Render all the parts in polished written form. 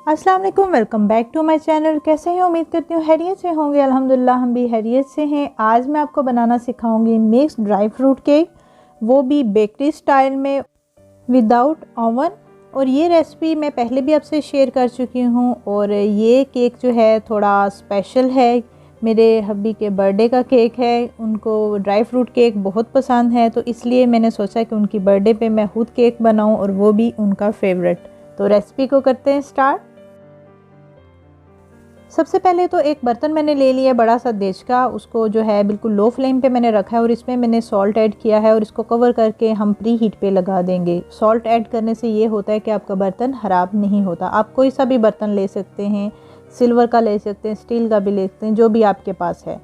अस्सलाम वालेकुम, welcome back to my channel. कैसे हैं? उम्मीद करती हूँ हैरियत से होंगे। अल्हम्दुलिल्लाह हम भी हैरियत से हैं। आज मैं आपको बनाना सिखाऊंगी मिक्स ड्राई फ्रूट केक, वो भी बेकरी स्टाइल में विदाउट ओवन। और ये रेसिपी मैं पहले भी आपसे शेयर कर चुकी हूँ। और ये केक जो है थोड़ा स्पेशल है। मेरे हब्बी के बर्थडे का केक है, उनको ड्राई फ्रूट केक बहुत पसंद है, तो इसलिए मैंने सोचा कि उनकी बर्थडे पे मैं खुद केक बनाऊँ और वो भी उनका फेवरेट। तो रेसिपी को करते हैं स्टार्ट। सबसे पहले तो एक बर्तन मैंने ले लिया है बड़ा सा देश का, उसको जो है बिल्कुल लो फ्लेम पे मैंने रखा है और इसमें मैंने सॉल्ट ऐड किया है और इसको कवर करके हम प्री हीट पे लगा देंगे। सॉल्ट ऐड करने से ये होता है कि आपका बर्तन ख़राब नहीं होता। आप कोई सा भी बर्तन ले सकते हैं, सिल्वर का ले सकते हैं, स्टील का भी ले सकते हैं, जो भी आपके पास है।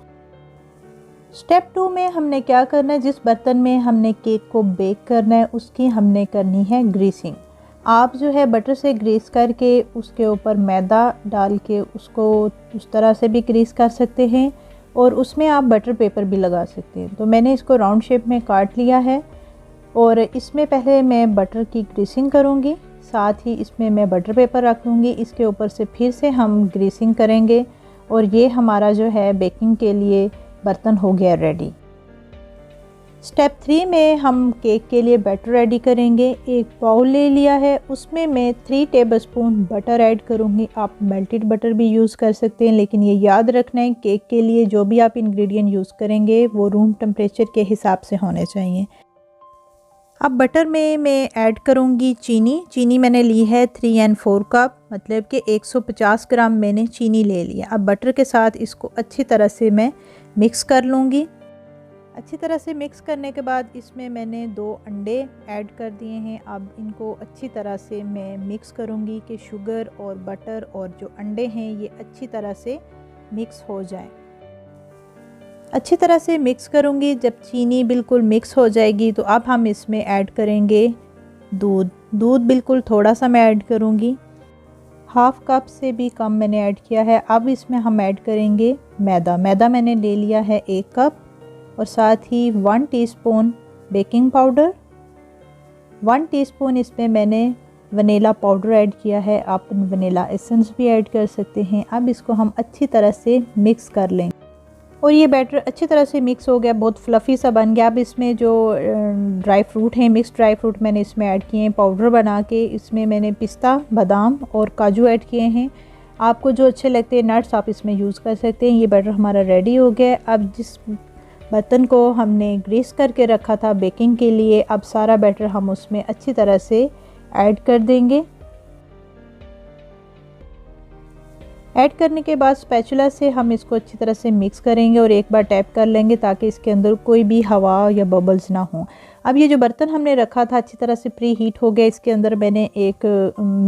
स्टेप 2 में हमने क्या करना है, जिस बर्तन में हमने केक को बेक करना है उसकी हमने करनी है ग्रीसिंग। आप जो है बटर से ग्रीस करके उसके ऊपर मैदा डाल के उसको उस तरह से भी ग्रीस कर सकते हैं और उसमें आप बटर पेपर भी लगा सकते हैं। तो मैंने इसको राउंड शेप में काट लिया है और इसमें पहले मैं बटर की ग्रीसिंग करूँगी, साथ ही इसमें मैं बटर पेपर रख लूँगी। इसके ऊपर से फिर से हम ग्रीसिंग करेंगे और ये हमारा जो है बेकिंग के लिए बर्तन हो गया रेडी। स्टेप 3 में हम केक के लिए बैटर रेडी करेंगे। एक बाउल ले लिया है, उसमें मैं 3 टेबलस्पून बटर ऐड करूँगी। आप मेल्टेड बटर भी यूज़ कर सकते हैं, लेकिन ये याद रखना है केक के लिए जो भी आप इंग्रेडिएंट यूज़ करेंगे वो रूम टेम्परेचर के हिसाब से होने चाहिए। अब बटर में मैं ऐड करूँगी चीनी मैंने ली है 3 और 4 कप, मतलब कि 150 ग्राम मैंने चीनी ले लिया। अब बटर के साथ इसको अच्छी तरह से मैं मिक्स कर लूँगी। अच्छी तरह से मिक्स करने के बाद इसमें मैंने 2 अंडे ऐड कर दिए हैं। अब इनको अच्छी तरह से मैं मिक्स करूँगी कि शुगर और बटर और जो अंडे हैं ये अच्छी तरह से मिक्स हो जाए। अच्छी तरह से मिक्स करूँगी। जब चीनी बिल्कुल मिक्स हो जाएगी तो अब हम इसमें ऐड करेंगे दूध बिल्कुल थोड़ा सा मैं ऐड करूँगी, 1/2 कप से भी कम मैंने ऐड किया है। अब इसमें हम ऐड करेंगे मैदा मैंने ले लिया है 1 कप और साथ ही 1 टीस्पून बेकिंग पाउडर, 1 टीस्पून इसमें मैंने वनीला पाउडर ऐड किया है। आप वनीला एसेंस भी ऐड कर सकते हैं। अब इसको हम अच्छी तरह से मिक्स कर लेंगे और ये बैटर अच्छी तरह से मिक्स हो गया, बहुत फ्लफ़ी सा बन गया। अब इसमें जो ड्राई फ्रूट हैं, मिक्स ड्राई फ्रूट मैंने इसमें ऐड किए हैं पाउडर बना के। इसमें मैंने पिस्ता, बादाम और काजू ऐड किए हैं। आपको जो अच्छे लगते हैं नट्स आप इसमें यूज़ कर सकते हैं। ये बैटर हमारा रेडी हो गया। अब जिस बर्तन को हमने ग्रीस करके रखा था बेकिंग के लिए, अब सारा बैटर हम उसमें अच्छी तरह से ऐड कर देंगे। ऐड करने के बाद स्पैचुला से हम इसको अच्छी तरह से मिक्स करेंगे और एक बार टैप कर लेंगे ताकि इसके अंदर कोई भी हवा या बबल्स ना हो। अब ये जो बर्तन हमने रखा था अच्छी तरह से प्री हीट हो गया। इसके अंदर मैंने एक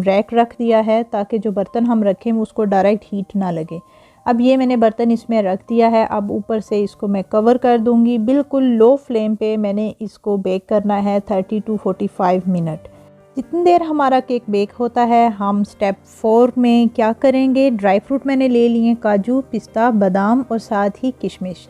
रैक रख दिया है ताकि जो बर्तन हम रखें उसको डायरेक्ट हीट ना लगे। अब ये मैंने बर्तन इसमें रख दिया है। अब ऊपर से इसको मैं कवर कर दूंगी। बिल्कुल लो फ्लेम पे मैंने इसको बेक करना है 30 to 45 मिनट। जितनी देर हमारा केक बेक होता है हम स्टेप 4 में क्या करेंगे, ड्राई फ्रूट मैंने ले लिए काजू, पिस्ता, बादाम और साथ ही किशमिश।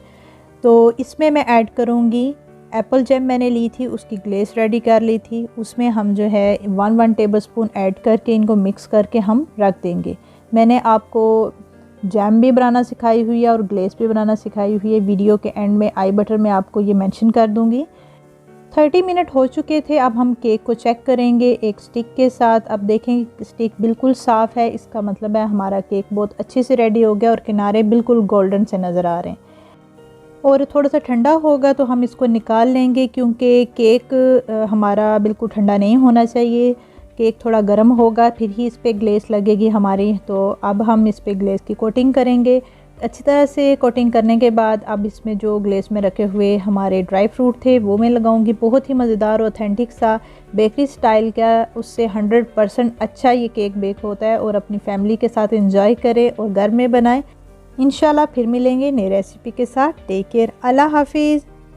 तो इसमें मैं ऐड करूँगी एप्पल जैम मैंने ली थी, उसकी ग्लेस रेडी कर ली थी। उसमें हम जो है 1 टेबलस्पून ऐड करके इनको मिक्स करके हम रख देंगे। मैंने आपको जैम भी बनाना सिखाई हुई है और ग्लेस भी बनाना सिखाई हुई है। वीडियो के एंड में आई बटन में आपको ये मेंशन कर दूंगी। 30 मिनट हो चुके थे। अब हम केक को चेक करेंगे एक स्टिक के साथ। अब देखें स्टिक बिल्कुल साफ़ है, इसका मतलब है हमारा केक बहुत अच्छे से रेडी हो गया और किनारे बिल्कुल गोल्डन से नज़र आ रहे हैं। और थोड़ा सा ठंडा होगा तो हम इसको निकाल लेंगे, क्योंकि केक हमारा बिल्कुल ठंडा नहीं होना चाहिए। केक थोड़ा गर्म होगा फिर ही इस पर ग्लेस लगेगी हमारी। तो अब हम इस पर ग्लेस की कोटिंग करेंगे। अच्छी तरह से कोटिंग करने के बाद अब इसमें जो ग्लेस में रखे हुए हमारे ड्राई फ्रूट थे वो मैं लगाऊंगी। बहुत ही मज़ेदार ऑथेंटिक सा बेकरी स्टाइल का, उससे 100% अच्छा ये केक बेक होता है। और अपनी फैमिली के साथ एंजॉय करें और घर में बनाएं। इंशाल्लाह फिर मिलेंगे नई रेसिपी के साथ। टेक केयर, अल्लाह हाफिज़।